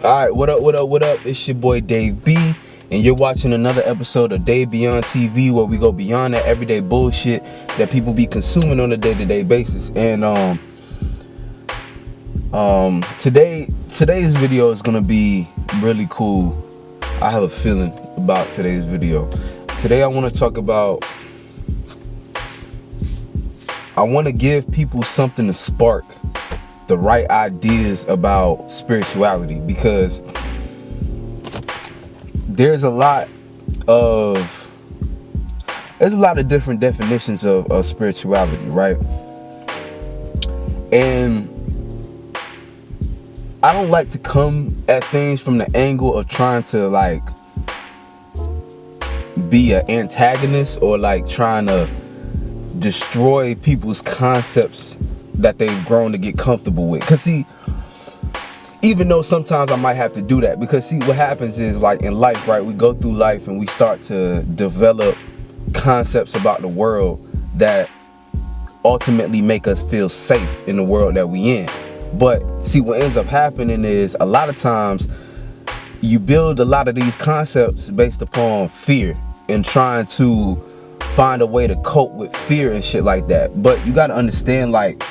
Alright, what up? It's your boy Dave B, and you're watching another episode of Dave Beyond TV, where we go beyond that everyday bullshit that people be consuming on a day-to-day basis. And today's video is gonna be really cool. I have a feeling about today's video. Today I want to talk about, I want to give people something to spark the right ideas about spirituality, because there's a lot of different definitions of spirituality, right? And I don't like to come at things from the angle of trying to like be an antagonist or like trying to destroy people's concepts that they've grown to get comfortable with. Because see, even though sometimes I might have to do that, because see, what happens is, like in life, right, we go through life and we start to develop concepts about the world that ultimately make us feel safe in the world that we in. But see, what ends up happening is, a lot of times you build a lot of these concepts based upon fear and trying to find a way to cope with fear and shit like that. But you got to understand, like,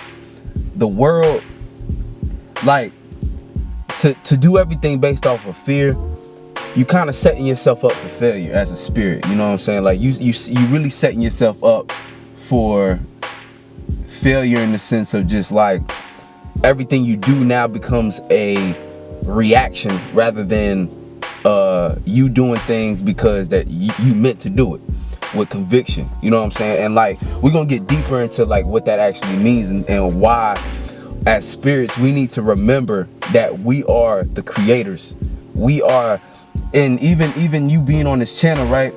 the world, like, to do everything based off of fear, you kind of setting yourself up for failure as a spirit. You know what I'm saying? Like, you really setting yourself up for failure in the sense of just like everything you do now becomes a reaction rather than you doing things because that you meant to do it with conviction. You know what I'm saying? And like, we're gonna get deeper into like what that actually means, and why as spirits we need to remember that we are the creators. We are, and even you being on this channel, right,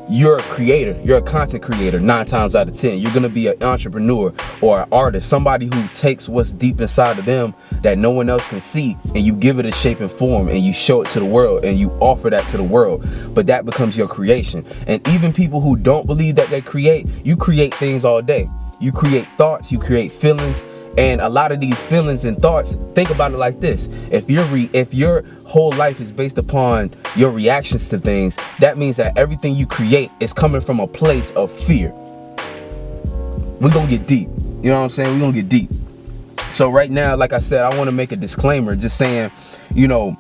you're a creator, you're a content creator 9 times out of 10. You're gonna be an entrepreneur or an artist, somebody who takes what's deep inside of them that no one else can see, and you give it a shape and form, and you show it to the world, and you offer that to the world. But that becomes your creation. And even people who don't believe that they create, you create things all day. You create thoughts, you create feelings. And a lot of these feelings and thoughts, think about it like this: if your whole life is based upon your reactions to things, that means that everything you create is coming from a place of fear. We're gonna get deep. You know what I'm saying? We're gonna get deep. So right now, like I said, I want to make a disclaimer just saying, you know,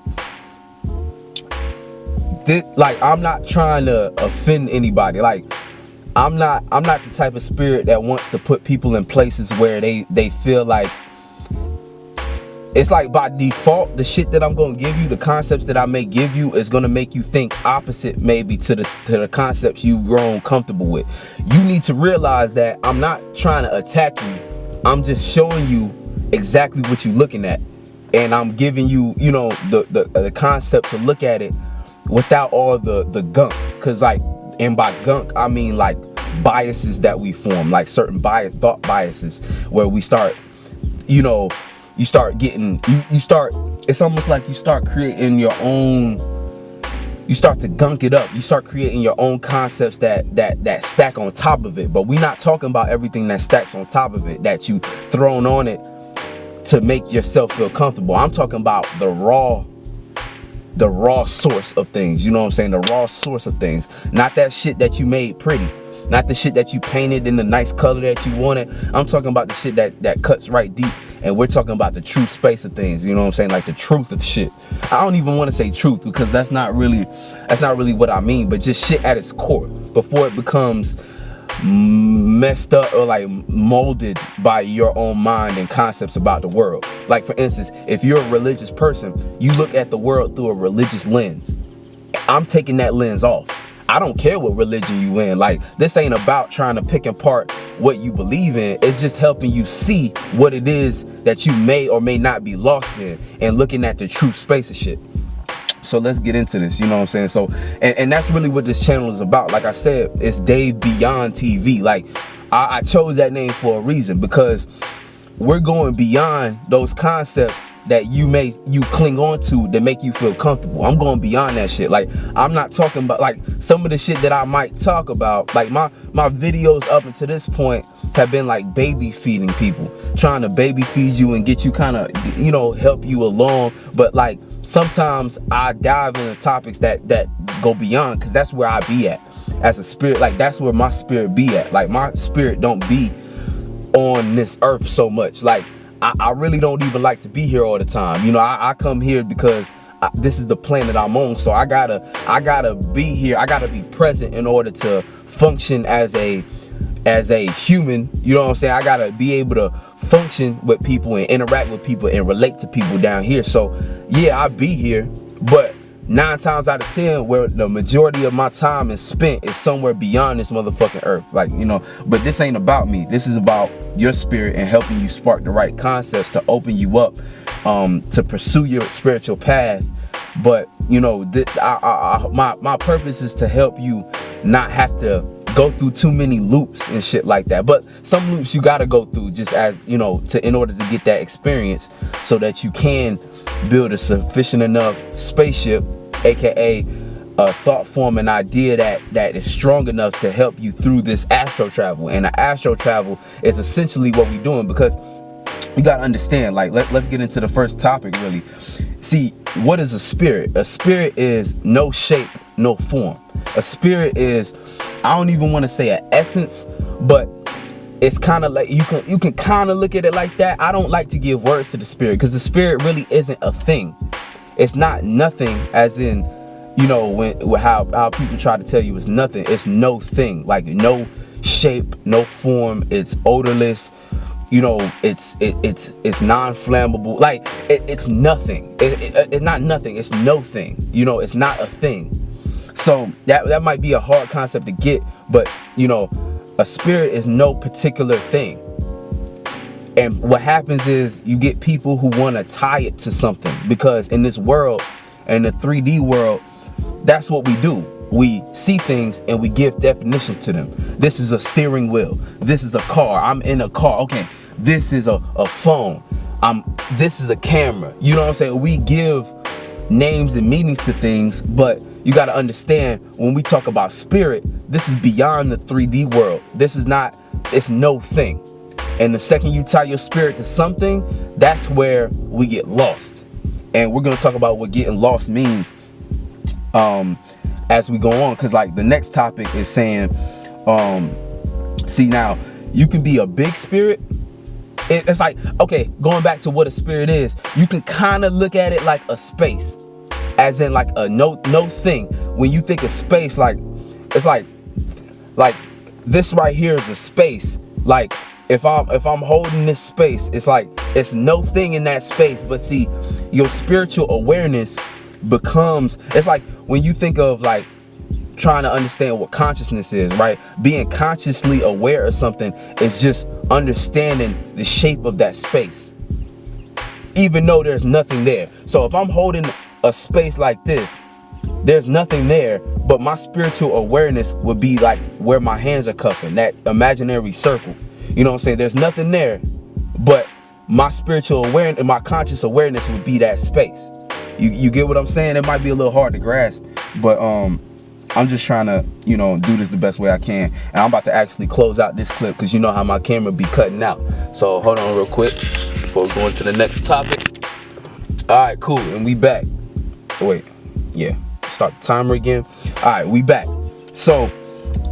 like, I'm not trying to offend anybody. Like, I'm not the type of spirit that wants to put people in places where they feel like it's like by default the shit that I'm gonna give you, the concepts that I may give you, is gonna make you think opposite maybe to the concepts you've grown comfortable with. You need to realize that I'm not trying to attack you. I'm just showing you exactly what you're looking at, and I'm giving you, you know, the concept to look at it without all the gunk. Cause like, and by gunk I mean like biases that we form, like certain thought biases, where we start, you know, you start getting, you start, it's almost like you start creating your own, you start to gunk it up. You start creating your own concepts that stack on top of it. But we're not talking about everything that stacks on top of it, that you thrown on it to make yourself feel comfortable. I'm talking about the raw source of things. You know what I'm saying? The raw source of things. Not that shit that you made pretty. Not the shit that you painted in the nice color that you wanted. I'm talking about the shit that cuts right deep. And we're talking about the true space of things. You know what I'm saying? Like the truth of shit. I don't even want to say truth, because that's not really what I mean. But just shit at its core, before it becomes messed up or like molded by your own mind and concepts about the world. Like, for instance, if you're a religious person, you look at the world through a religious lens. I'm taking that lens off. I don't care what religion you in. Like, this ain't about trying to pick apart what you believe in. It's just helping you see what it is that you may or may not be lost in, and looking at the true space of shit. So let's get into this, you know what I'm saying? So, and that's really what this channel is about. Like I said, it's Dave Beyond TV. Like, I chose that name for a reason, because we're going beyond those concepts that you cling on to that make you feel comfortable. I'm going beyond that shit. Like, I'm not talking about like some of the shit that I might talk about. Like, my videos up until this point have been like baby feeding people, trying to baby feed you and get you kind of, you know, help you along. But like, sometimes I dive into topics that go beyond, because that's where I be at as a spirit. Like, that's where my spirit be at. Like, my spirit don't be on this earth so much. Like, I really don't even like to be here all the time. You know, I come here because this is the planet I'm on, so I gotta be here. I gotta be present in order to function as a human. You know what I'm saying? I gotta be able to function with people and interact with people and relate to people down here. So yeah, I be here, but 9 times out of 10, where the majority of my time is spent is somewhere beyond this motherfucking earth. Like, you know, but this ain't about me. This is about your spirit and helping you spark the right concepts to open you up to pursue your spiritual path. But you know, my purpose is to help you not have to go through too many loops and shit like that. But some loops you gotta go through, just as, you know, in order to get that experience, so that you can build a sufficient enough spaceship, aka a thought form, an idea that is strong enough to help you through this astro travel. And the astro travel is essentially what we're doing, because you gotta understand, like, let's get into the first topic really. See, what is a spirit? A spirit is no shape, no form. A spirit is, I don't even want to say an essence, but it's kind of like, you can kind of look at it like that. I don't like to give words to the spirit, because the spirit really isn't a thing. It's not nothing, as in, you know, how people try to tell you it's nothing. It's no thing, like no shape, no form. It's odorless. You know, it's non-flammable. Like, it's nothing. It's not nothing. It's no thing. You know, it's not a thing. So that might be a hard concept to get, but you know, a spirit is no particular thing. And what happens is you get people who want to tie it to something, because in this world, in the 3D world, that's what we do. We see things and we give definitions to them. This is a steering wheel. This is a car. I'm in a car. Okay, this is a phone. This is a camera. You know what I'm saying? We give names and meanings to things, but you got to understand, when we talk about spirit, this is beyond the 3D world. This is not, it's no thing. And the second you tie your spirit to something, that's where we get lost. And we're going to talk about what getting lost means as we go on, because like the next topic is saying, see, now you can be a big spirit. It's like, okay, going back to what a spirit is, you can kind of look at it like a space, as in like a no thing. When you think of space, like, it's like this right here is a space. Like, if I'm holding this space, it's like it's no thing in that space. But see, your spiritual awareness becomes, it's like when you think of like trying to understand what consciousness is, right? Being consciously aware of something is just understanding the shape of that space, even though there's nothing there. So if I'm holding a space like this, there's nothing there, but my spiritual awareness would be like where my hands are cupping, that imaginary circle. You know what I'm saying? There's nothing there, but my spiritual awareness and my conscious awareness would be that space. You get what I'm saying? It might be a little hard to grasp, but I'm just trying to, you know, do this the best way I can. And I'm about to actually close out this clip, because you know how my camera be cutting out. So hold on real quick before we go into the next topic. All right, cool. And we back. Wait, yeah. Start the timer again. All right, we back. So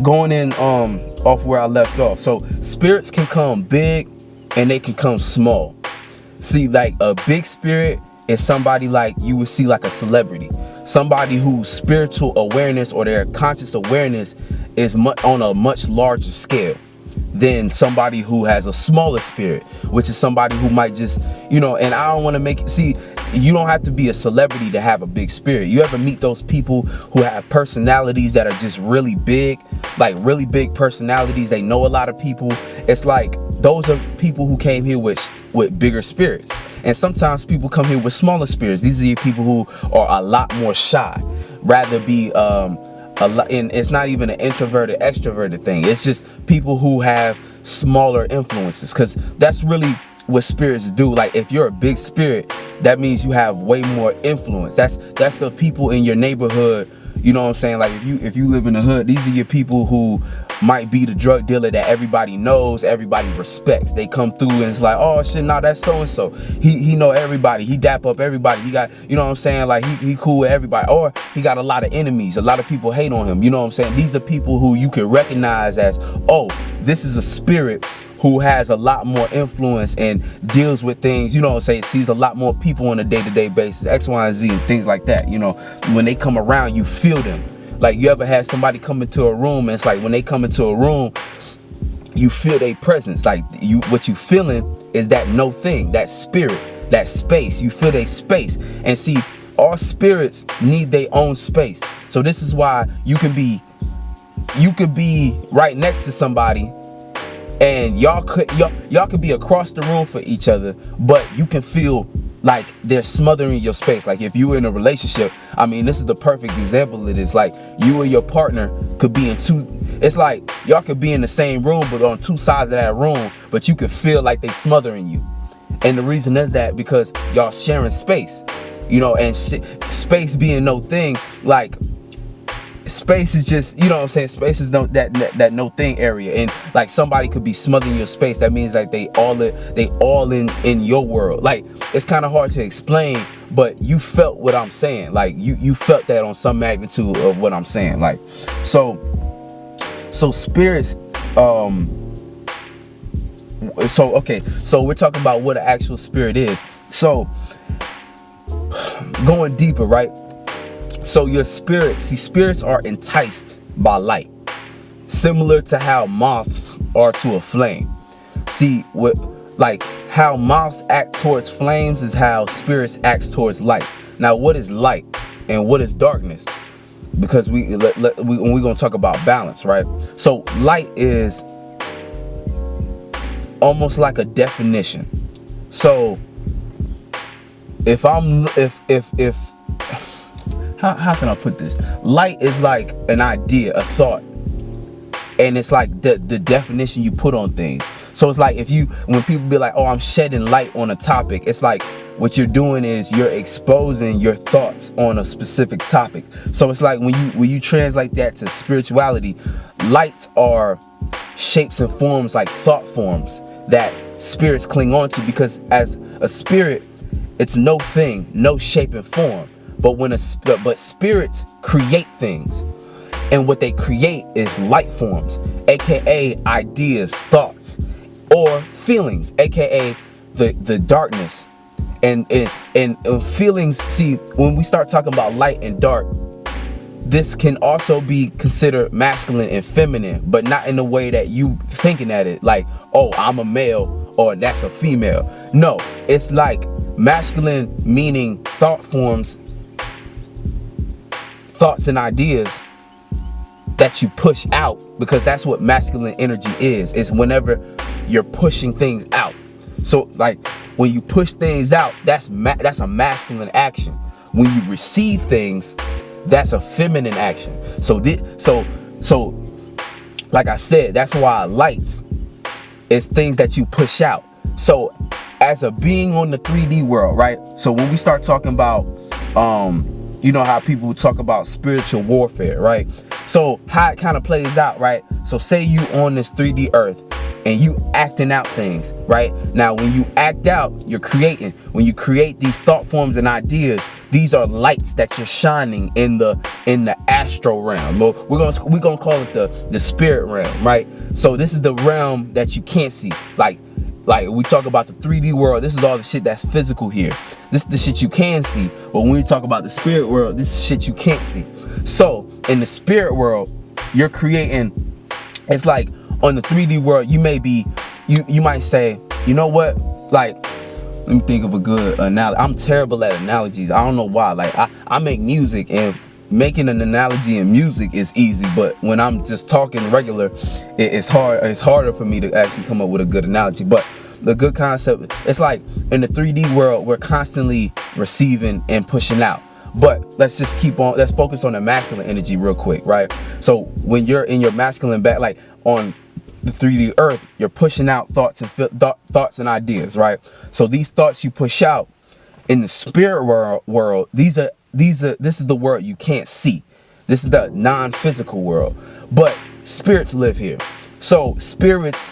going in off where I left off. So spirits can come big and they can come small. See, like a big spirit is somebody like you would see like a celebrity. Somebody whose spiritual awareness or their conscious awareness is on a much larger scale than somebody who has a smaller spirit, which is somebody who might just, you know, and I don't want to make it, see, you don't have to be a celebrity to have a big spirit. You ever meet those people who have personalities that are just really big, like really big personalities? They know a lot of people. It's like those are people who came here with bigger spirits. And sometimes people come here with smaller spirits. These are the people who are a lot more shy, rather be and it's not even an introverted extroverted thing. It's just people who have smaller influences, because that's really what spirits do. Like if you're a big spirit, that means you have way more influence. That's the people in your neighborhood. You know what I'm saying? Like if you live in the hood, these are your people who might be the drug dealer that everybody knows, everybody respects. They come through and it's like, oh shit, nah, that's so and so. He know everybody. He dap up everybody. He got, you know what I'm saying? Like he cool with everybody. Or he got a lot of enemies. A lot of people hate on him. You know what I'm saying? These are people who you can recognize as, oh, this is a spirit who has a lot more influence and deals with things, you know what I'm saying, sees a lot more people on a day-to-day basis, X, Y, and Z, and things like that. You know, when they come around, you feel them. Like, you ever had somebody come into a room, and it's like when they come into a room, you feel their presence. Like, what you feeling is that no thing, that spirit, that space. You feel their space. And see, all spirits need their own space. So this is why you could be right next to somebody, and y'all could be across the room for each other, but you can feel like they're smothering your space. Like if you were in a relationship, I mean, this is the perfect example of this. Like you and your partner could be in it's like y'all could be in the same room, but on two sides of that room, but you could feel like they smothering you. And the reason is that because y'all sharing space, you know, and space being no thing, like space is just, you know what I'm saying, space is that no thing area. And like somebody could be smothering your space. That means like they all in your world. Like it's kind of hard to explain, but you felt what I'm saying. Like you felt that on some magnitude of what I'm saying. Like so spirits, so we're talking about what an actual spirit is. So going deeper, right? So your spirit, see, spirits are enticed by light, similar to how moths are to a flame. See, like how moths act towards flames is how spirits act towards light. Now, what is light and what is darkness? Because we're gonna talk about balance, right? So light is almost like a definition. So if how can I put this? Light is like an idea, a thought, and it's like the definition you put on things. So it's like when people be like, oh, I'm shedding light on a topic, it's like what you're doing is you're exposing your thoughts on a specific topic. So it's like when you translate that to spirituality, lights are shapes and forms, like thought forms that spirits cling on to, because as a spirit, it's no thing, no shape and form. But spirits create things, and what they create is light forms, aka ideas, thoughts, or feelings, aka the darkness. And feelings. See, when we start talking about light and dark, this can also be considered masculine and feminine, but not in the way that you thinking at it, like, oh, I'm a male or that's a female. No, it's like masculine meaning thought forms, thoughts and ideas that you push out, because that's what masculine energy is whenever you're pushing things out. So like when you push things out, that's a masculine action. When you receive things, that's a feminine action. So like I said, that's why lights is things that you push out. So as a being on the 3D world, right? So when we start talking about you know how people talk about spiritual warfare, right? So how it kind of plays out, right? So say you on this 3D earth and you acting out things, right? Now when you act out, you're creating. When you create these thought forms and ideas, these are lights that you're shining in the astral realm. We're gonna call it the spirit realm, right? So this is the realm that you can't see. Like we talk about the 3D world, this is all the shit that's physical here. This is the shit you can see. But when we talk about the spirit world, this is shit you can't see. So in the spirit world, you're creating. It's like on the 3D world, you might say, you know what? Like, let me think of a good analogy. I'm terrible at analogies. I don't know why. Like I make music, and making an analogy in music is easy, but when I'm just talking regular, it's hard. It's harder for me to actually come up with a good analogy. But the good concept, it's like in the 3D world, we're constantly receiving and pushing out. But let's just let's focus on the masculine energy real quick, right? So when you're in your masculine back, like on the 3D earth, you're pushing out thoughts and ideas, right? So these thoughts you push out in the spirit world, this is the world you can't see. This is the non-physical world. But spirits live here. So spirits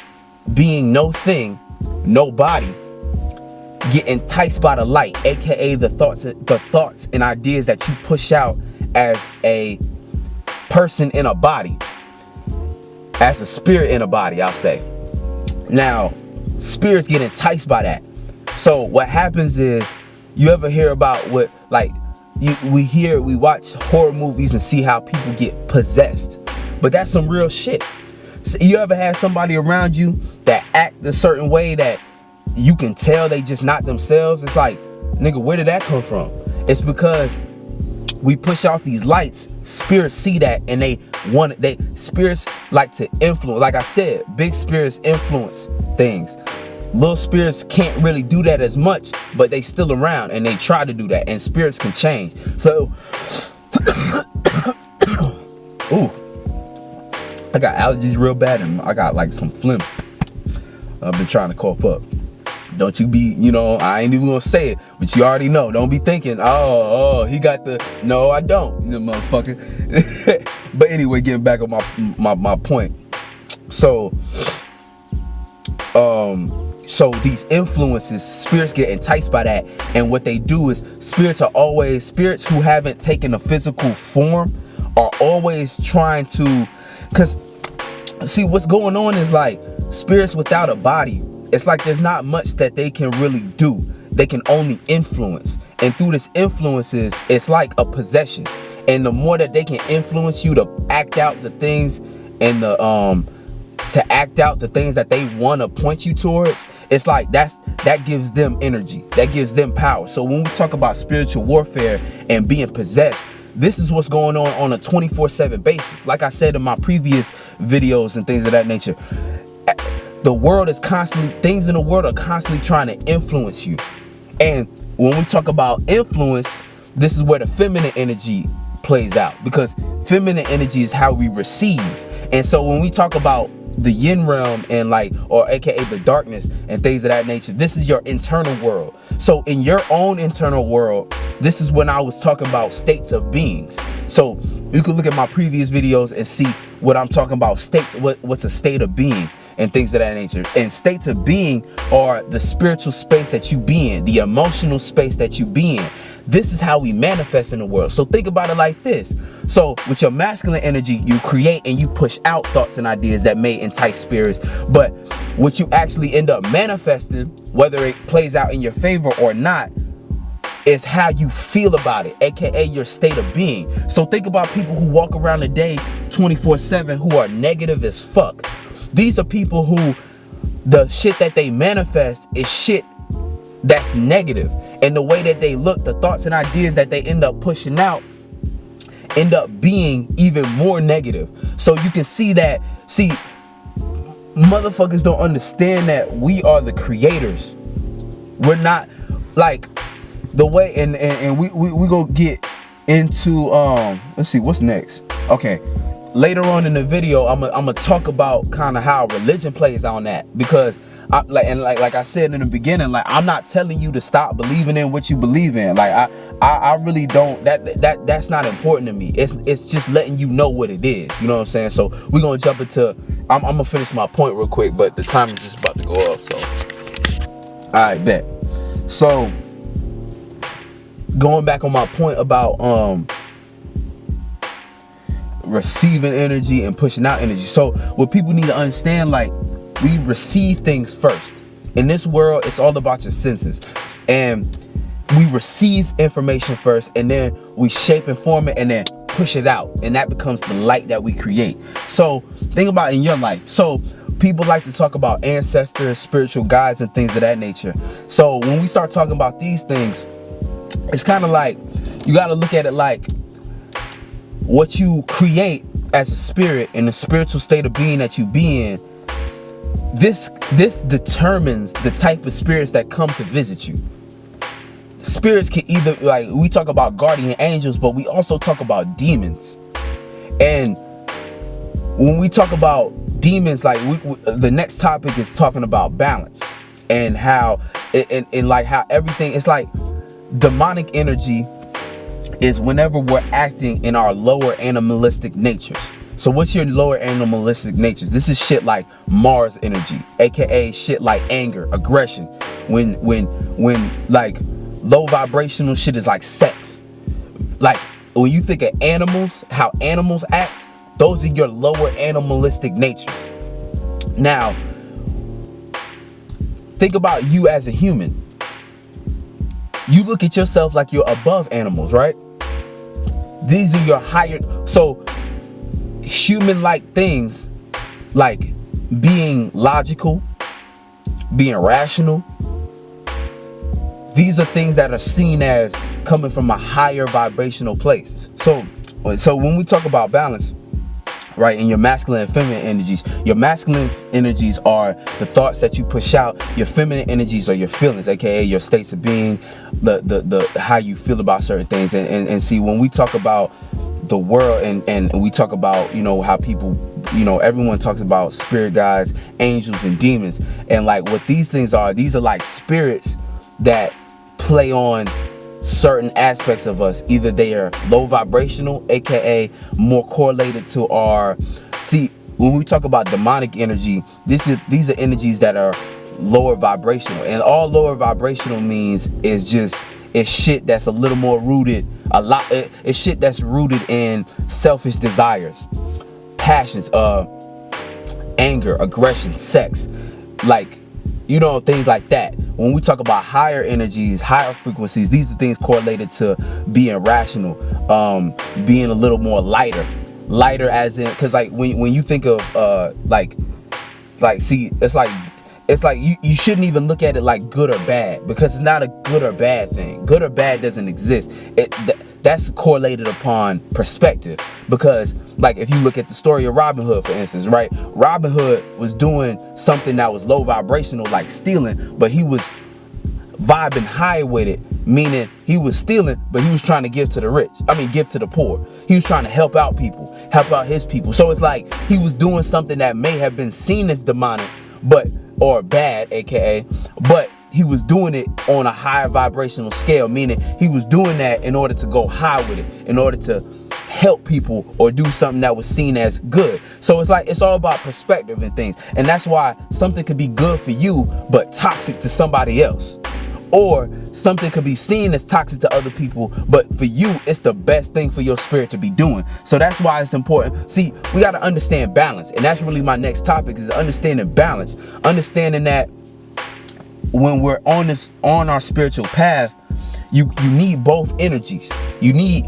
being no thing, no body, get enticed by the light, aka the thoughts and ideas that you push out as a person in a body, as a spirit in a body, I'll say. Now, spirits get enticed by that. So what happens is, you ever hear about what, like, we watch horror movies and see how people get possessed, but that's some real shit. So you ever had somebody around you that act a certain way that you can tell they just not themselves? It's like, nigga, where did that come from? It's because we push off these lights. Spirits see that, and spirits like to influence. Like I said, big spirits influence things. Little spirits can't really do that as much, but they still around and they try to do that, and spirits can change. So ooh, I got allergies real bad, and I got like some phlegm. I've been trying to cough up. Don't you be, I ain't even gonna say it, but you already know. Don't be thinking, oh, he got the, no, I don't, motherfucker. But anyway, getting back on my point. So these influences, spirits get enticed by that, and what they do is, spirits who haven't taken a physical form are always trying to, because see, what's going on is, like, spirits without a body, it's like there's not much that they can really do. They can only influence, and through this influences, it's like a possession. And the more that they can influence you to act out the things, and to act out the things that they want to point you towards, it's like that gives them energy, that gives them power. So when we talk about spiritual warfare and being possessed, this is what's going on a 24/7 basis. Like I said in my previous videos and things of that nature, things in the world are constantly trying to influence you. And when we talk about influence, this is where the feminine energy plays out, because feminine energy is how we receive. And so when we talk about the yin realm, and or aka the darkness and things of that nature, this is your internal world. So in your own internal world, this is when I was talking about states of beings. So you can look at my previous videos and see what I'm talking about, states, what's a state of being and things of that nature. And states of being are the spiritual space that you be in, the emotional space that you be in. This is how we manifest in the world. So think about it like this. So with your masculine energy, you create and you push out thoughts and ideas that may entice spirits. But what you actually end up manifesting, whether it plays out in your favor or not, is how you feel about it, aka your state of being. So think about people who walk around the day 24/7 who are negative as fuck. These are people who, the shit that they manifest is shit that's negative. And the way that they look, the thoughts and ideas that they end up pushing out end up being even more negative. So you can see that, motherfuckers don't understand that we are the creators. We're not, like, the way, and we gonna get into, let's see, what's next? Okay. Later on in the video, I'm gonna talk about kind of how religion plays on that, because like I said in the beginning, like, I'm not telling you to stop believing in what you believe in. Like I really don't. That's not important to me. It's just letting you know what it is. You know what I'm saying? So we're gonna jump into. I'm gonna finish my point real quick, but the time is just about to go off. So, all right, bet. So going back on my point about receiving energy and pushing out energy. So what people need to understand, like, we receive things first. In this world, it's all about your senses, and we receive information first, and then we shape and form it, and then push it out, and that becomes the light that we create. So think about in your life. So people like to talk about ancestors, spiritual guides, and things of that nature. So when we start talking about these things, it's kind of like, you got to look at it like what you create as a spirit in the spiritual state of being that you be in. This determines the type of spirits that come to visit you. Spirits can either, like, we talk about guardian angels, but we also talk about demons. And when we talk about demons, like, the next topic is talking about balance, and how and like how everything is like demonic energy is whenever we're acting in our lower animalistic natures. So what's your lower animalistic natures? This is shit like Mars energy, aka shit like anger, aggression. When like low vibrational shit is like sex. Like when you think of animals, how animals act, those are your lower animalistic natures. Now, think about you as a human. You look at yourself like you're above animals, right? These are your higher, so human-like things like being logical, being rational, these are things that are seen as coming from a higher vibrational place. So when we talk about balance, right, in your masculine and feminine energies, your masculine energies are the thoughts that you push out. Your feminine energies are your feelings, aka your states of being, the how you feel about certain things. And see, when we talk about the world and we talk about, you know, how people, you know, everyone talks about spirit guides, angels, and demons, and like what these things are, these are like spirits that play on certain aspects of us. Either they are low vibrational, aka more correlated to our, see, when we talk about demonic energy, these are energies that are lower vibrational, and all lower vibrational means is just, it's shit that's a little more rooted, it's shit that's rooted in selfish desires, passions, anger, aggression, sex, like, you know, things like that. When we talk about higher energies, higher frequencies, these are things correlated to being rational, being a little more lighter as in, because like when you think of like see, it's like you shouldn't even look at it like good or bad, because it's not a good or bad thing. Good or bad doesn't exist. That's correlated upon perspective, because like if you look at the story of Robin Hood, for instance, right? Robin Hood was doing something that was low vibrational, like stealing, but he was vibing high with it, meaning he was stealing, but he was trying to give to the rich. I mean, give to the poor. He was trying to help out people, help out his people. So it's like he was doing something that may have been seen as demonic, or bad, aka, but he was doing it on a higher vibrational scale, meaning he was doing that in order to go high with it, in order to help people or do something that was seen as good. So it's like, it's all about perspective and things. And that's why something could be good for you, but toxic to somebody else. Or something could be seen as toxic to other people, but for you, it's the best thing for your spirit to be doing. So that's why it's important. See, we got to understand balance. And that's really my next topic, is understanding balance. Understanding that when we're on our spiritual path, you need both energies. You need,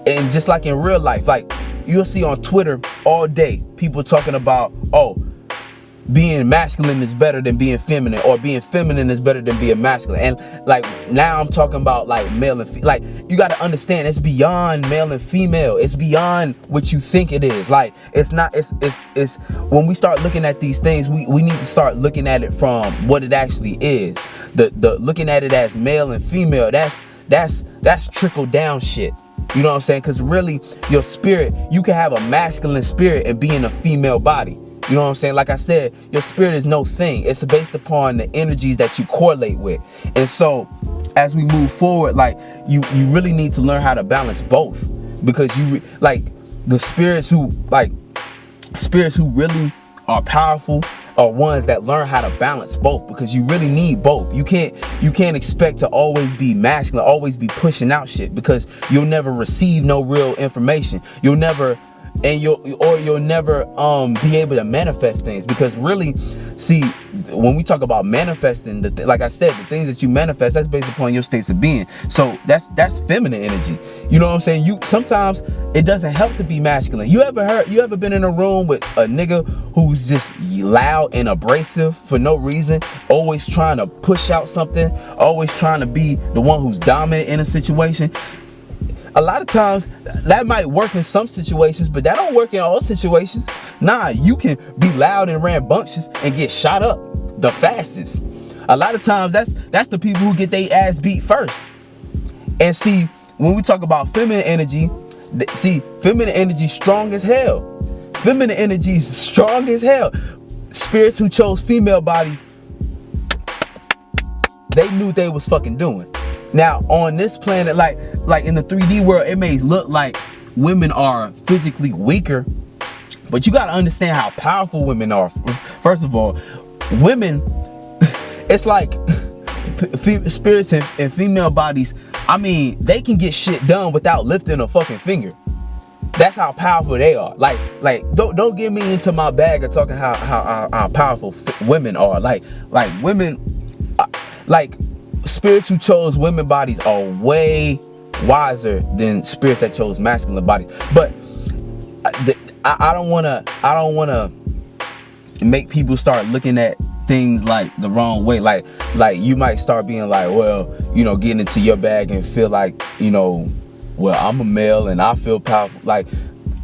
and just like in real life, like you'll see on Twitter all day, people talking about, oh, being masculine is better than being feminine, or being feminine is better than being masculine. And like now I'm talking about like male and like, you got to understand, it's beyond male and female. It's beyond what you think it is. Like it's not, it's when we start looking at these things, we need to start looking at it from what it actually is. The looking at it as male and female, that's trickle down shit. You know what I'm saying? Because really, your spirit, you can have a masculine spirit and be in a female body. You know what I'm saying? Like I said, your spirit is no thing. It's based upon the energies that you correlate with. And so as we move forward, like you really need to learn how to balance both, because you like the spirits who really are powerful are ones that learn how to balance both, because you really need both. You can't expect to always be masculine, always be pushing out shit, because you'll never receive no real information. You'll never be able to manifest things, because really, see, when we talk about manifesting, like I said, the things that you manifest, that's based upon your states of being. So that's feminine energy. You know what I'm saying? Sometimes it doesn't help to be masculine. You ever been in a room with a nigga who's just loud and abrasive for no reason, always trying to push out something, always trying to be the one who's dominant in a situation? A lot of times that might work in some situations, but that don't work in all situations. Nah, you can be loud and rambunctious and get shot up the fastest. A lot of times that's the people who get their ass beat first. And see, when we talk about feminine energy, feminine energy strong as hell. Feminine energy is strong as hell. Spirits who chose female bodies, they knew what they was fucking doing. Now on this planet, like in the 3D world, it may look like women are physically weaker But you got to understand how powerful women are. First of all, women, it's like spirits and female bodies. I mean, they can get shit done without lifting a fucking finger. That's how powerful they are. Like don't get me into my bag of talking how powerful women are. Like women, like spirits who chose women bodies are way wiser than spirits that chose masculine bodies. But I don't wanna make people start looking at things like the wrong way. Like you might start being like, well, you know, getting into your bag and feel like, you know, well, I'm a male and I feel powerful. Like,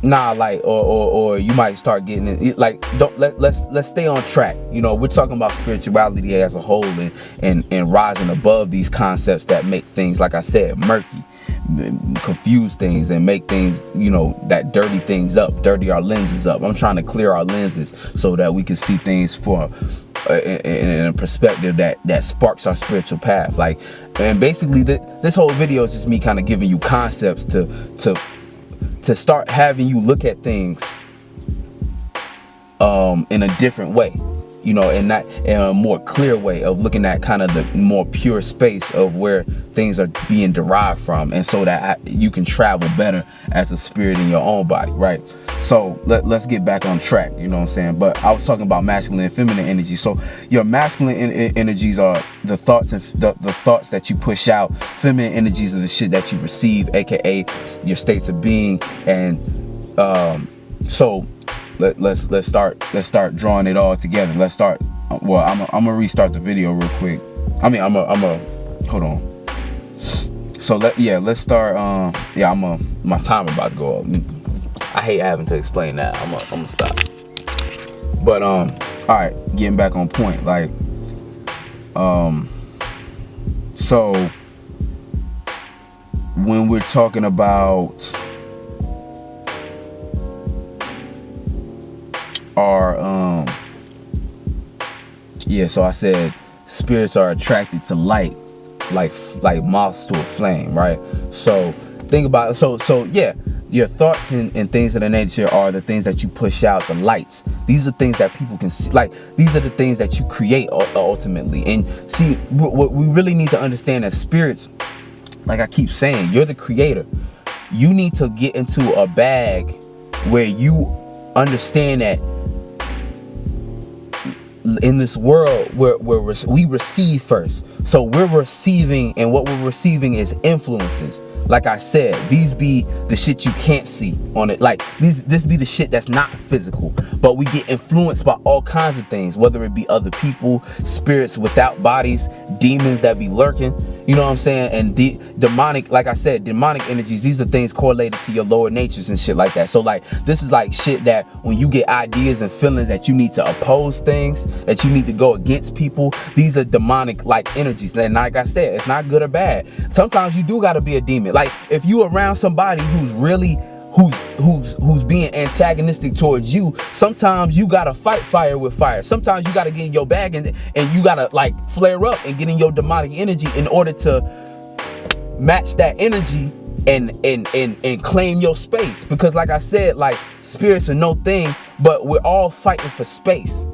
nah, like, or you might start getting it. Like, let's stay on track. You know, we're talking about spirituality as a whole and rising above these concepts that make things, like I said, murky, confuse things and make things, you know, that dirty things up, dirty our lenses up. I'm trying to clear our lenses so that we can see things for in a perspective that sparks our spiritual path. Like, and basically this whole video is just me kind of giving you concepts to start having you look at things in a different way, you know, and not in a more clear way of looking at kind of the more pure space of where things are being derived from, and so that you can travel better as a spirit in your own body, right? So let's get back on track, you know what I'm saying? But I was talking about masculine and feminine energy. So your masculine energies are the thoughts and the thoughts that you push out. Feminine energies are the shit that you receive, aka your states of being. And so let's start drawing it all together. Let's start. Well, I'm gonna restart the video real quick. I mean, I'm a hold on. So let's start. My time about to go up. I hate having to explain that. I'm gonna stop. But all right, getting back on point. Like, so when we're talking about our so I said spirits are attracted to light, like moths to a flame, right? So think about it. So yeah, your thoughts and things of the nature are the things that you push out, the lights. These are things that people can see. Like, these are the things that you create ultimately. And see, what we really need to understand as spirits, like I keep saying, you're the creator. You need to get into a bag where you understand that in this world where we receive first. So we're receiving, and what we're receiving is influences. Like I said, these be the shit you can't see on it. Like, this be the shit that's not physical, but we get influenced by all kinds of things, whether it be other people, spirits without bodies, demons that be lurking, you know what I'm saying? And demonic, like I said, demonic energies, these are things correlated to your lower natures and shit like that. So like, this is like shit that when you get ideas and feelings that you need to oppose things, that you need to go against people, these are demonic like energies. And like I said, it's not good or bad. Sometimes you do gotta be a demon. Like, if you around somebody who's really who's being antagonistic towards you, sometimes you gotta fight fire with fire. Sometimes you gotta get in your bag and you gotta like flare up and get in your demonic energy in order to match that energy and claim your space. Because like I said, like, spirits are no thing, but we're all fighting for space.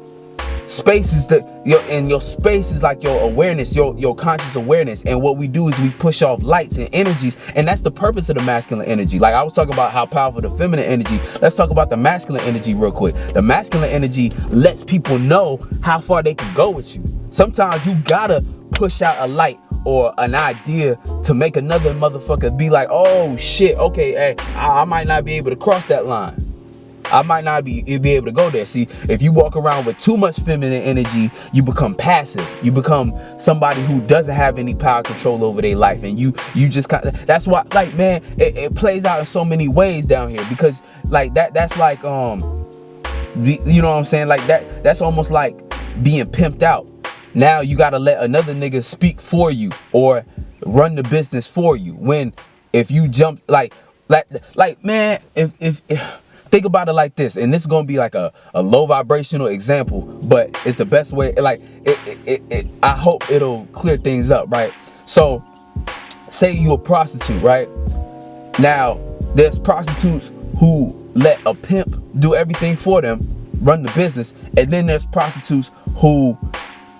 Space is your space is like your awareness, your conscious awareness. And what we do is we push off lights and energies, and that's the purpose of the masculine energy. Like I was talking about how powerful the feminine energy. Let's talk about the masculine energy real quick. The masculine energy lets people know how far they can go with you. Sometimes you gotta push out a light or an idea to make another motherfucker be like, oh shit, okay, hey, I might not be able to cross that line. I might not be able to go there. See, if you walk around with too much feminine energy, you become passive. You become somebody who doesn't have any power control over their life. And you just kind of, that's why, like, man, it plays out in so many ways down here. Because like that's like, you know what I'm saying? Like that's almost like being pimped out. Now you got to let another nigga speak for you or run the business for you. When if you jump like man, if think about it like this, and this is gonna be like a low vibrational example, but it's the best way. Like I hope it'll clear things up, right? So, say you're a prostitute, right? Now, there's prostitutes who let a pimp do everything for them, run the business. And then there's prostitutes who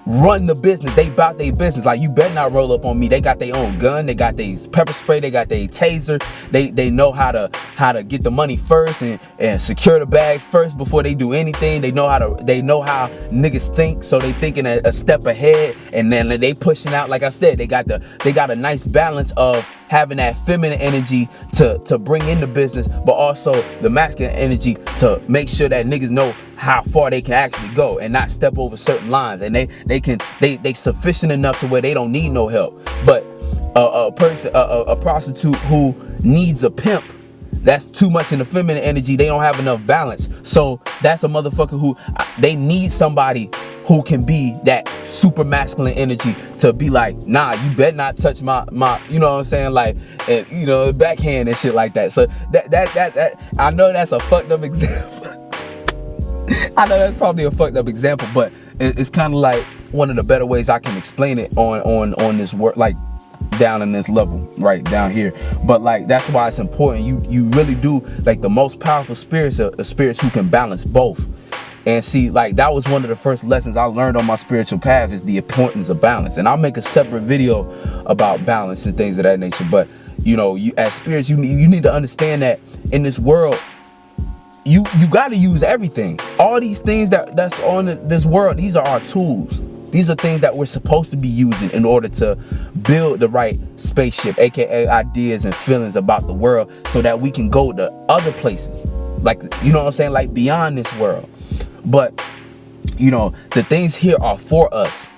run the business. They bout their business. Like, you better not roll up on me. They got their own gun, they got their pepper spray, they got their taser. They know how to get the money first and secure the bag first before they do anything. They know how niggas think, so they thinking a step ahead, and then they pushing out. Like I said, they got a nice balance of having that feminine energy to bring in the business, but also the masculine energy to make sure that niggas know how far they can actually go and not step over certain lines, and they sufficient enough to where they don't need no help. But a prostitute who needs a pimp, that's too much in the feminine energy. They don't have enough balance. So that's a motherfucker who they need somebody who can be that super masculine energy to be like, nah, you better not touch my you know what I'm saying, like, and you know, backhand and shit like that. So that I know that's a fucked up example. I know that's probably a fucked up example, but it's kind of like one of the better ways I can explain it on this work, like down in this level, right down here. But like, that's why it's important. You really do, like, the most powerful spirits are spirits who can balance both. And see, like, that was one of the first lessons I learned on my spiritual path, is the importance of balance. And I'll make a separate video about balance and things of that nature. But you know, you as spirits, you need to understand that in this world, you got to use everything. All these things that's on this world, these are our tools. These are things that we're supposed to be using in order to build the right spaceship, aka ideas and feelings about the world, so that we can go to other places, like, you know what I'm saying, like beyond this world. But you know, the things here are for us.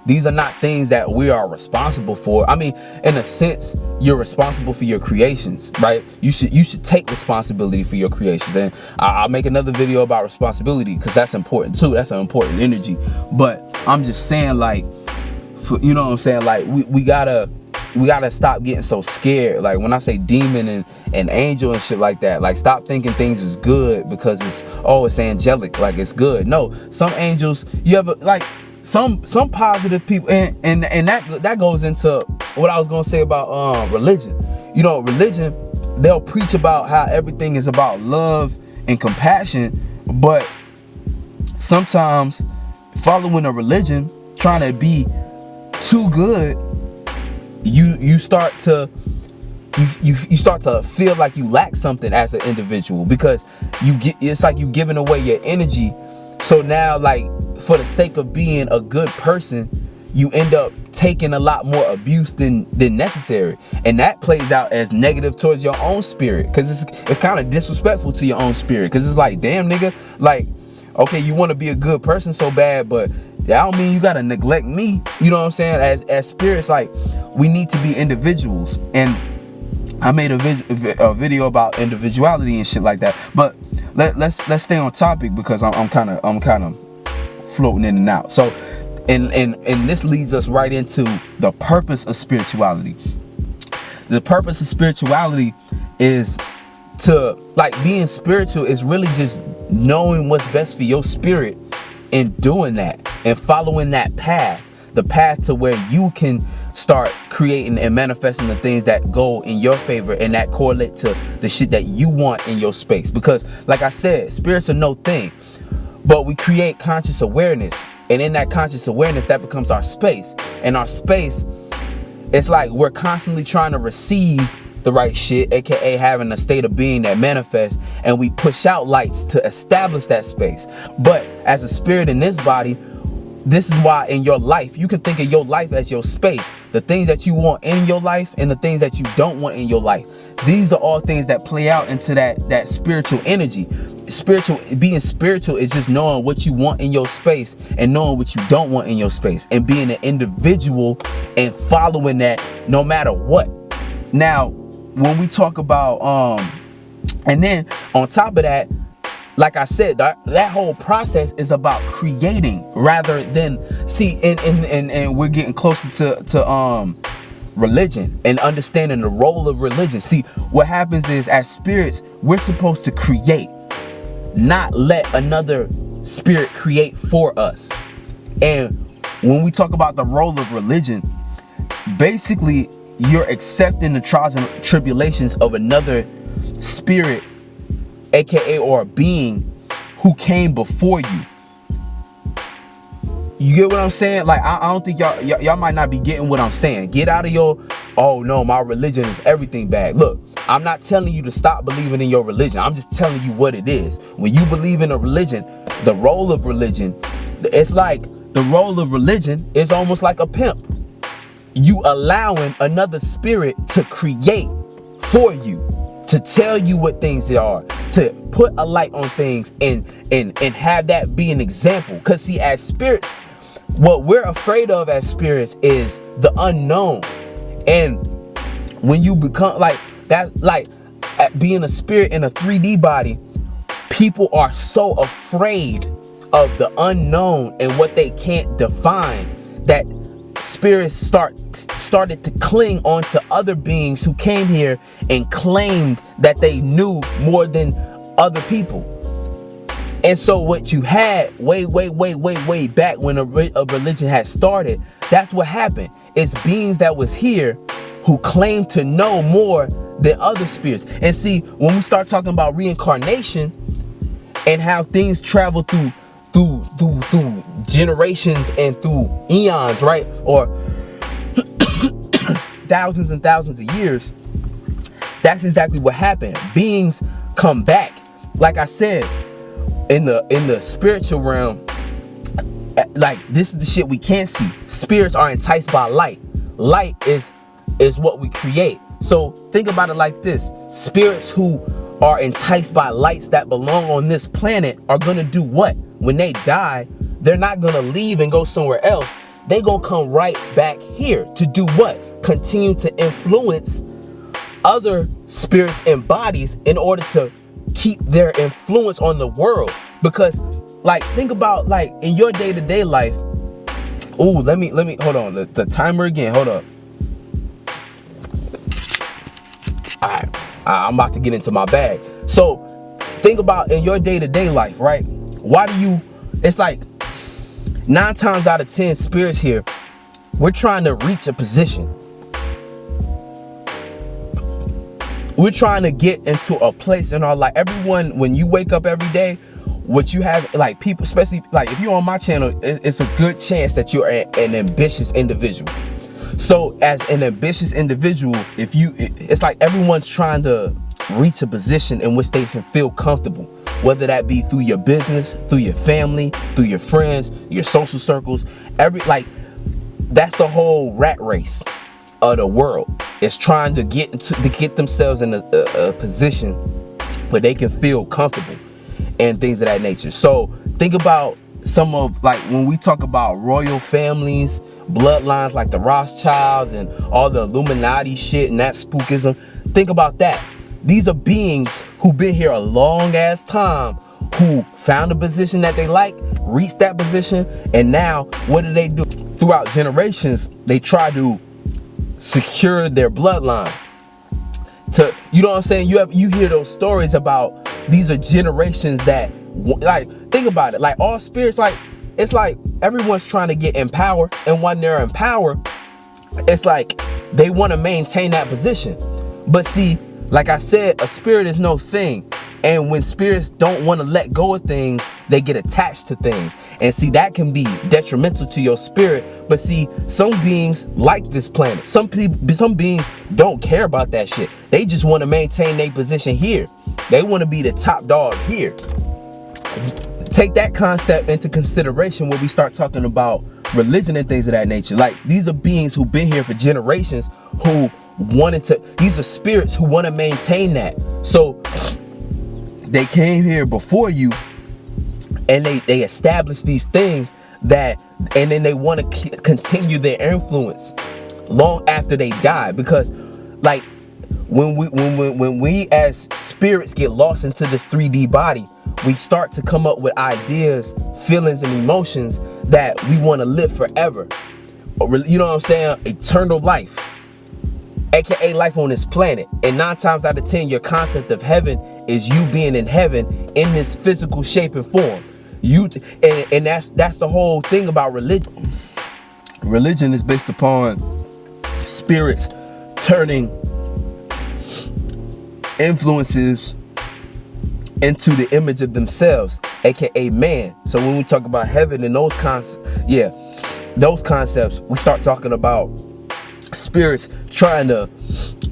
These are not things that we are responsible for. I mean, in a sense, you're responsible for your creations, right? You should take responsibility for your creations. And I'll make another video about responsibility, because that's important too. That's an important energy. But I'm just saying, like, you know what I'm saying? Like, we gotta stop getting so scared. Like, when I say demon and angel and shit like that, like, stop thinking things is good because it's angelic, like it's good. No, some angels, you ever, like, some positive people, and that goes into what I was gonna say about religion. You know, religion, they'll preach about how everything is about love and compassion, but sometimes following a religion, trying to be too good, you start to feel like you lack something as an individual, because it's like you giving away your energy. So now, like, for the sake of being a good person, you end up taking a lot more abuse than necessary, and that plays out as negative towards your own spirit, because it's kind of disrespectful to your own spirit, because it's like, damn, nigga, like, okay, you want to be a good person so bad, but that don't mean you gotta neglect me. You know what I'm saying? As spirits, like, we need to be individuals, and I made a video about individuality and shit like that. But let's stay on topic, because I'm kind of floating in and out. So, and this leads us right into the purpose of spirituality. The purpose of spirituality is to, like, being spiritual is really just knowing what's best for your spirit and doing that and following that path, the path to where you can start creating and manifesting the things that go in your favor and that correlate to the shit that you want in your space. Because, like I said, spirits are no thing, but we create conscious awareness, and in that conscious awareness, that becomes our space. And our space, it's like we're constantly trying to receive the right shit, aka having a state of being that manifests, and we push out lights to establish that space. But as a spirit in this body, this is why in your life, you can think of your life as your space. The things that you want in your life and the things that you don't want in your life. These are all things that play out into that spiritual energy. Being spiritual is just knowing what you want in your space and knowing what you don't want in your space, and being an individual and following that no matter what. Now, when we talk about and then on top of that, like I said, that whole process is about creating rather than, see, and we're getting closer to religion and understanding the role of religion. See, what happens is, as spirits, we're supposed to create, not let another spirit create for us. And when we talk about the role of religion, basically you're accepting the trials and tribulations of another spirit, aka or a being who came before you. You get what I'm saying? Like, I don't think y'all might not be getting what I'm saying. Get out of your, oh no, my religion is everything bag. Look, I'm not telling you to stop believing in your religion. I'm just telling you what it is. When you believe in a religion, the role of religion, it's like the role of religion is almost like a pimp. You allowing another spirit to create for you, to tell you what things are, to put a light on things and have that be an example. Because see, as spirits, what we're afraid of as spirits is the unknown. And when you become like that, like being a spirit in a 3D body, people are so afraid of the unknown and what they can't define that spirits started to cling on to other beings who came here and claimed that they knew more than other people. And so what you had way back when a religion had started, that's what happened. It's beings that was here who claimed to know more than other spirits. And see, when we start talking about reincarnation and how things travel through generations and through eons, right? Or thousands and thousands of years, that's exactly what happened. Beings come back. Like I said, in the spiritual realm, like, this is the shit we can't see. Spirits are enticed by light. Light is what we create. So think about it like this. Spirits who are enticed by lights that belong on this planet are gonna do what? When they die, they're not gonna leave and go somewhere else. They gonna come right back here to do what? Continue to influence other spirits and bodies in order to keep their influence on the world. Because, like, think about, like, in your day-to-day life. Ooh, let me hold on, the timer again. Hold up. All right, I'm about to get into my bag. So think about in your day-to-day life, right? Why do you, it's like 9 times out of 10 spirits here, we're trying to reach a position. We're trying to get into a place in our life. Everyone, when you wake up every day, what you have, like, people, especially like if you're on my channel, it's a good chance that you're an ambitious individual. So as an ambitious individual, it's like everyone's trying to reach a position in which they can feel comfortable, whether that be through your business, through your family, through your friends, your social circles. That's the whole rat race of the world. Is trying to get themselves in a position where they can feel comfortable and things of that nature. So think about some of, like, when we talk about royal families, bloodlines like the Rothschilds and all the Illuminati shit and that spookism. Think about that. These are beings who've been here a long ass time, who found a position that they like, reached that position, and now what do? Throughout generations, they try to secure their bloodline. To, you know what I'm saying? You hear those stories about, these are generations that, like, think about it, like all spirits, like, it's like everyone's trying to get in power, and when they're in power, it's like they want to maintain that position. But see, like I said, a spirit is no thing. And when spirits don't want to let go of things, they get attached to things. And see, that can be detrimental to your spirit. But see, some beings like this planet. Some beings don't care about that shit. They just want to maintain their position here. They want to be the top dog here. Take that concept into consideration when we start talking about religion and things of that nature. Like, these are beings who've been here for generations, these are spirits who want to maintain that. So they came here before you, and they established these things that, and then they want to continue their influence long after they die. Because, like, when we as spirits get lost into this 3D body, we start to come up with ideas, feelings, and emotions that we want to live forever. You know what I'm saying? Eternal life, aka life on this planet. And 9 times out of 10, your concept of heaven is you being in heaven in this physical shape and form. And that's the whole thing about religion. Religion is based upon spirits turning influences into the image of themselves, aka man. So when we talk about heaven and those concepts, we start talking about spirits trying to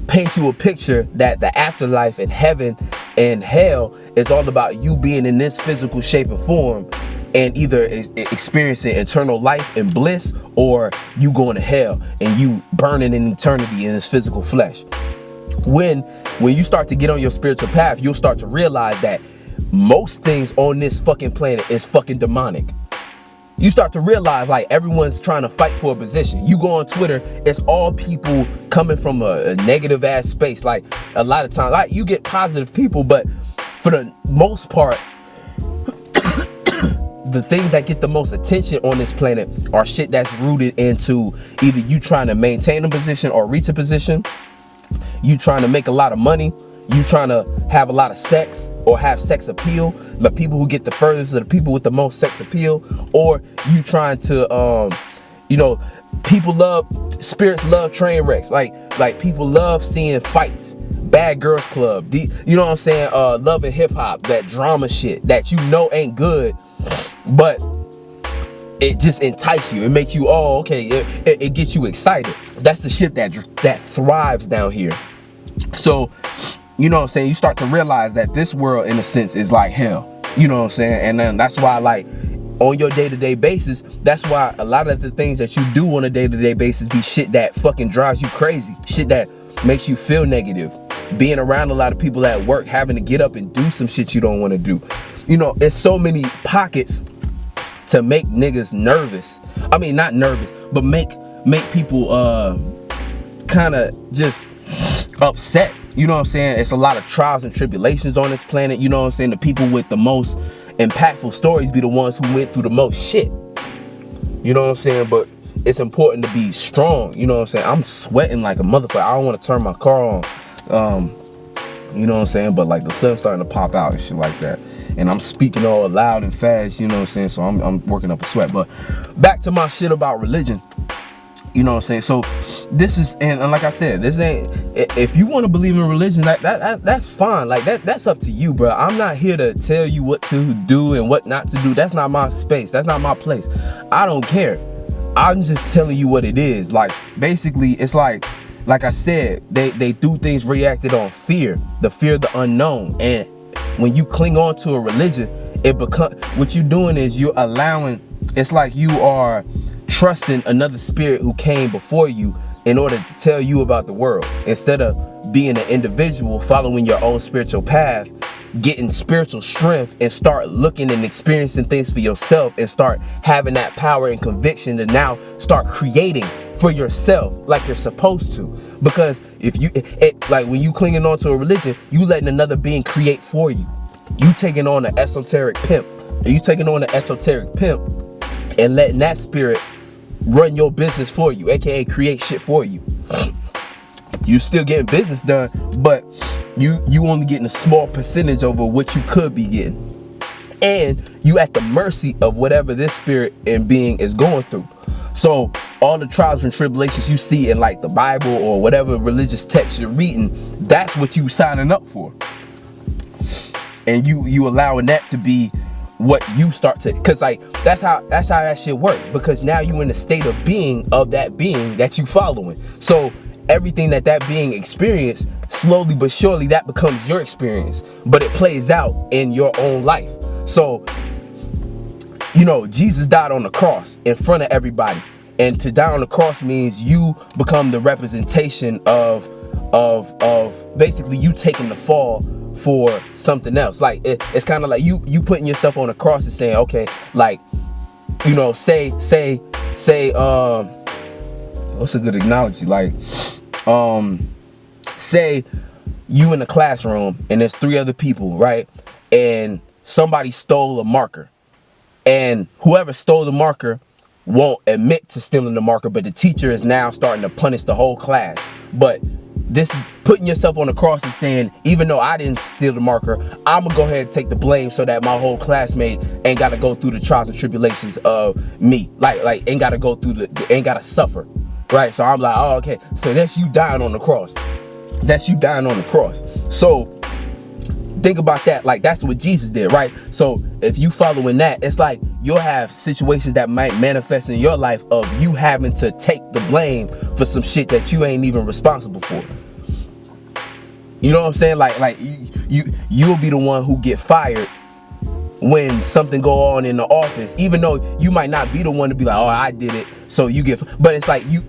paint you a picture that the afterlife and heaven and hell is all about you being in this physical shape and form and either experiencing eternal life and bliss, or you going to hell and you burning in eternity in this physical flesh. When you start to get on your spiritual path, you'll start to realize that most things on this fucking planet is fucking demonic. You start to realize like everyone's trying to fight for a position. You go on Twitter, it's all people coming from a negative ass space. Like a lot of times, like you get positive people, but for the most part, the things that get the most attention on this planet are shit that's rooted into either you trying to maintain a position or reach a position, you trying to make a lot of money, you trying to have a lot of sex or have sex appeal. The people who get the furthest are the people with the most sex appeal, or you trying to, spirits love train wrecks. Like people love seeing fights, bad girls club, you know what I'm saying? Love and hip hop, that drama shit that you know ain't good, but it just entice you. It makes you, it gets you excited. That's the shit that thrives down here. So, you know what I'm saying, you start to realize that this world in a sense is like hell. You know what I'm saying? And then that's why, like, on your day-to-day basis, that's why a lot of the things that you do on a day-to-day basis be shit that fucking drives you crazy, shit that makes you feel negative. Being around a lot of people at work, having to get up and do some shit you don't want to do. You know, it's so many pockets to make niggas nervous. I mean, not nervous, but make people kind of just upset. You know what I'm saying? It's a lot of trials and tribulations on this planet. You know what I'm saying? The people with the most impactful stories be the ones who went through the most shit. You know what I'm saying? But it's important to be strong. You know what I'm saying? I'm sweating like a motherfucker. I don't want to turn my car on. You know what I'm saying? But like the sun's starting to pop out and shit like that. And I'm speaking all loud and fast, you know what I'm saying? So I'm working up a sweat. But back to my shit about religion. You know what I'm saying? So this is, and like I said, this ain't, if you want to believe in religion, that's fine. Like that's up to you, bro. I'm not here to tell you what to do and what not to do. That's not my space. That's not my place. I don't care. I'm just telling you what it is. Like basically it's like I said, they do things reacted on fear, the fear of the unknown. And when you cling on to a religion, what you're doing is you're allowing, it's like you are trusting another spirit who came before you in order to tell you about the world, instead of being an individual following your own spiritual path, getting spiritual strength and start looking and experiencing things for yourself and start having that power and conviction to now start creating for yourself like you're supposed to. Because if you like when you clinging on to a religion, you letting another being create for you. You taking on an esoteric pimp, and letting that spirit run your business for you, aka create shit for you. You still getting business done, but you only getting a small percentage over what you could be getting, and you at the mercy of whatever this spirit and being is going through. So all the trials and tribulations you see in like the Bible or whatever religious text you're reading, that's what you signing up for, and you allowing that to be what you start to, because like that's how that shit work, because now you in the state of being of that being that you following. So everything that being experienced, slowly but surely that becomes your experience, but it plays out in your own life. So you know, Jesus died on the cross in front of everybody, and to die on the cross means you become the representation of basically you taking the fall for something else. Like it's kind of like you putting yourself on the cross and saying, okay, like, you know, say what's a good analogy? Like say you in the classroom and there's 3 other people, right? And somebody stole a marker, and whoever stole the marker won't admit to stealing the marker, but the teacher is now starting to punish the whole class. But this is putting yourself on the cross and saying, even though I didn't steal the marker, I'm gonna go ahead and take the blame so that my whole classmate ain't gotta go through the trials and tribulations of me. Like ain't gotta go through ain't gotta suffer, right? So I'm like, oh, okay. So that's you dying on the cross. So Think about that. Like, that's what Jesus did, right? So if you following that, it's like you'll have situations that might manifest in your life of you having to take the blame for some shit that you ain't even responsible for. You know what I'm saying? Like you'll be the one who get fired when something go on in the office, even though you might not be the one to be like, oh, I did it, so you get. But it's like you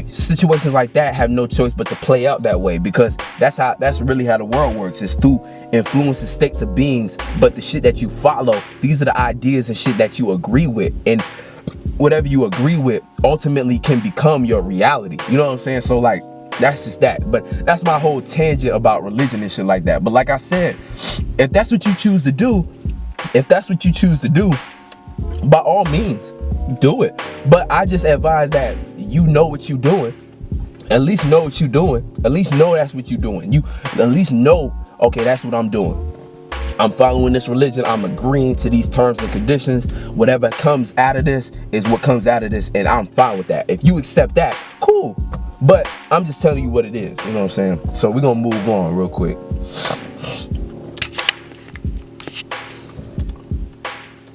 situations like that have no choice but to play out that way, because that's really how the world works. It's through influences, states of beings. But the shit that you follow, these are the ideas and shit that you agree with, and whatever you agree with ultimately can become your reality. You know what I'm saying? So like, that's just that. But that's my whole tangent about religion and shit like that. But like I said, if that's what you choose to do, by all means, do it. But I just advise that you know what you're doing. At least know what you're doing. At least know that's what you're doing. You at least know, okay, that's what I'm doing. I'm following this religion. I'm agreeing to these terms and conditions. Whatever comes out of this is what comes out of this, and I'm fine with that. If you accept that, cool. But I'm just telling you what it is. You know what I'm saying? So we're gonna move on real quick.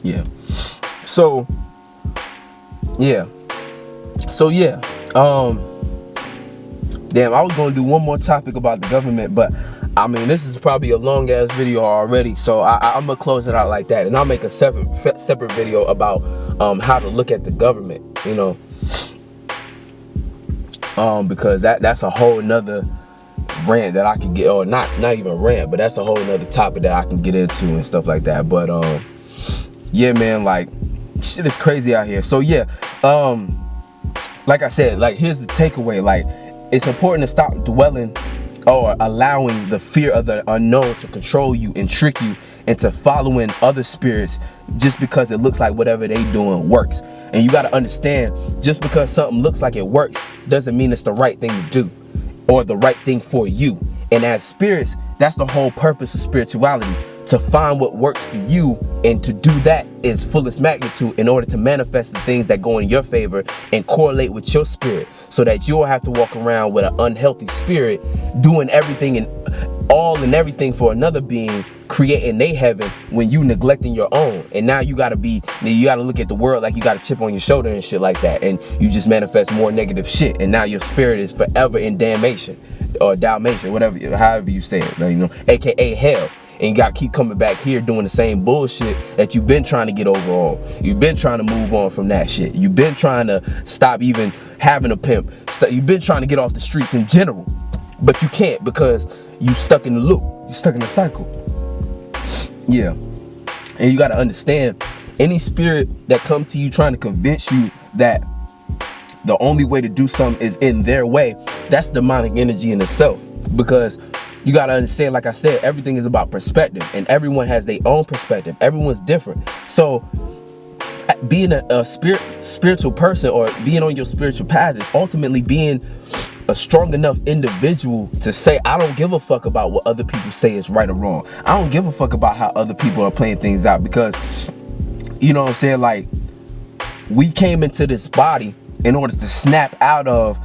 Yeah. So yeah. Damn, I was gonna do one more topic about the government, but I mean, this is probably a long ass video already, so I'm gonna close it out like that, and I'll make a separate video about how to look at the government, you know, because that's a whole nother rant that I can get, or not even rant, but that's a whole nother topic that I can get into and stuff like that. But yeah, man, like, shit is crazy out here. So yeah, like I said, like, here's the takeaway. Like, it's important to stop dwelling or allowing the fear of the unknown to control you and trick you into following other spirits just because it looks like whatever they doing works. And you got to understand, just because something looks like it works doesn't mean it's the right thing to do or the right thing for you. And as spirits, that's the whole purpose of spirituality, to find what works for you and to do that in its fullest magnitude in order to manifest the things that go in your favor and correlate with your spirit, so that you don't have to walk around with an unhealthy spirit doing everything and everything for another being, creating their heaven when you neglecting your own. And now you gotta look at the world like you got a chip on your shoulder and shit like that, and you just manifest more negative shit, and now your spirit is forever in damnation or Dalmatian, whatever, however you say it, you know, aka hell. And you gotta keep coming back here doing the same bullshit that you've been trying to get over on. You've been trying to move on from that shit. You've been trying to stop even having a pimp. You've been trying to get off the streets in general, but you can't because you stuck in the loop. You stuck in the cycle. Yeah. And you gotta understand, any spirit that comes to you trying to convince you that the only way to do something is in their way, that's demonic energy in itself. Because you gotta understand, like I said, everything is about perspective, and everyone has their own perspective. Everyone's different. So being a spiritual person, or being on your spiritual path, is ultimately being a strong enough individual to say, I don't give a fuck about what other people say is right or wrong. I don't give a fuck about how other people are playing things out, because, you know what I'm saying, like, we came into this body in order to snap out of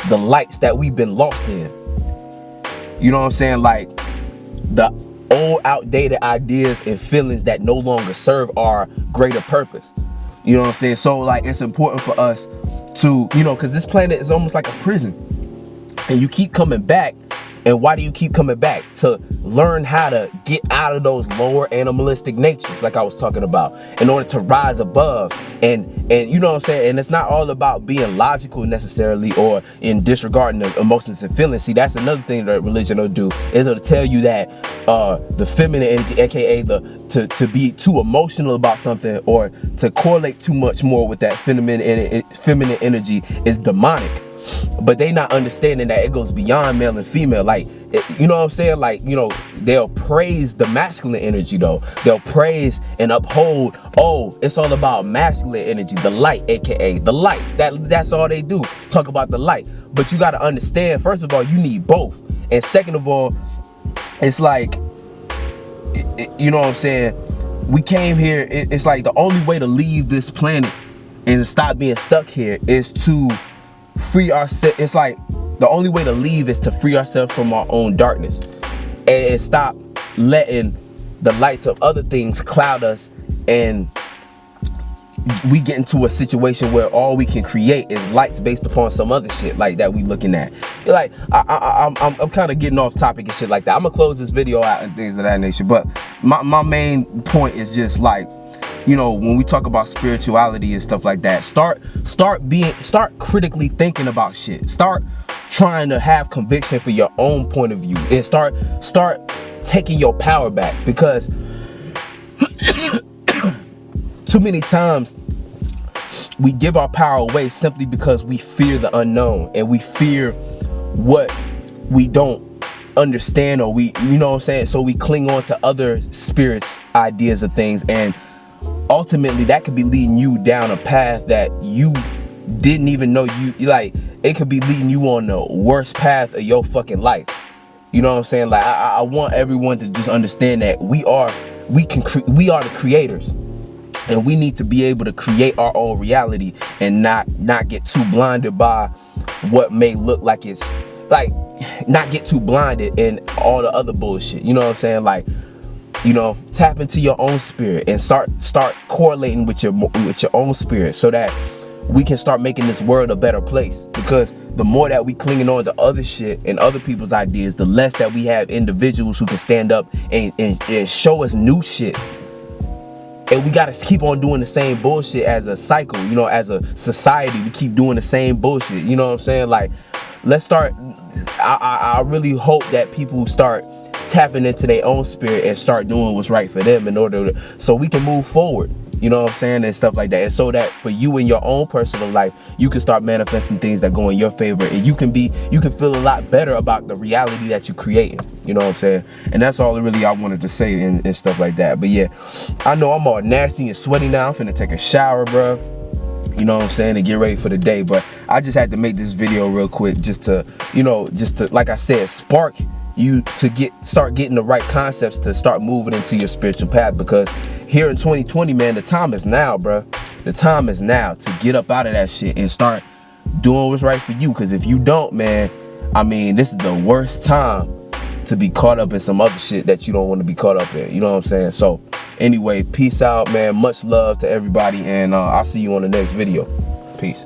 the lights that we've been lost in. You know what I'm saying? Like, the old outdated ideas and feelings that no longer serve our greater purpose. You know what I'm saying? So like, it's important for us to, you know, because this planet is almost like a prison, and you keep coming back. And why do you keep coming back? To learn how to get out of those lower animalistic natures, like I was talking about, in order to rise above. And you know what I'm saying? And it's not all about being logical necessarily, or in disregarding the emotions and feelings. See, that's another thing that religion will do, is it'll tell you that the feminine energy, aka to be too emotional about something, or to correlate too much more with that feminine energy, is demonic. But they not understanding that it goes beyond male and female. Like, you know what I'm saying? Like, you know, they'll praise the masculine energy though. They'll praise and uphold, oh, it's all about masculine energy, the light, aka the light. That's all they do, talk about the light. But you got to understand, first of all, you need both. And second of all, it's like, you know what I'm saying? We came here, it's like the only way to leave this planet and stop being stuck here is to free ourselves. It's like the only way to leave is to free ourselves from our own darkness, and stop letting the lights of other things cloud us, and we get into a situation where all we can create is lights based upon some other shit like that we looking at. Like I'm kind of getting off topic and shit like that. I'm gonna close this video out and things of that nature, but my main point is just like, you know, when we talk about spirituality and stuff like that, start critically thinking about shit. Start trying to have conviction for your own point of view, and start taking your power back, because too many times we give our power away simply because we fear the unknown, and we fear what we don't understand, or we, you know what I'm saying, so we cling on to other spirits' ideas of things, and ultimately that could be leading you down a path that you didn't even know you like. It could be leading you on the worst path of your fucking life. You know what I'm saying? Like I want everyone to just understand that we are the creators, and we need to be able to create our own reality and not get too blinded by what may look like it's like, not get too blinded in all the other bullshit. You know what I'm saying? Like, you know, tap into your own spirit and start correlating with your own spirit, so that we can start making this world a better place. Because the more that we clinging on to other shit and other people's ideas, the less that we have individuals who can stand up and show us new shit. And we gotta keep on doing the same bullshit as a cycle, you know, as a society. We keep doing the same bullshit, you know what I'm saying? Like, let's start, I really hope that people start tapping into their own spirit and start doing what's right for them, in order to, so we can move forward, you know what I'm saying, and stuff like that. And so that for you in your own personal life, you can start manifesting things that go in your favor, and you can feel a lot better about the reality that you're creating, you know what I'm saying? And that's all really I wanted to say and stuff like that. But yeah, I know I'm all nasty and sweaty now. I'm finna take a shower, bro, you know what I'm saying, and get ready for the day. But I just had to make this video real quick, just to, you know, just to, like I said, spark you to start getting the right concepts to start moving into your spiritual path. Because here in 2020, man, the time is now, bro. The time is now to get up out of that shit and start doing what's right for you. Because if you don't, man, I mean, this is the worst time to be caught up in some other shit that you don't want to be caught up in, you know what I'm saying? So anyway, peace out, man. Much love to everybody, and I'll see you on the next video. Peace.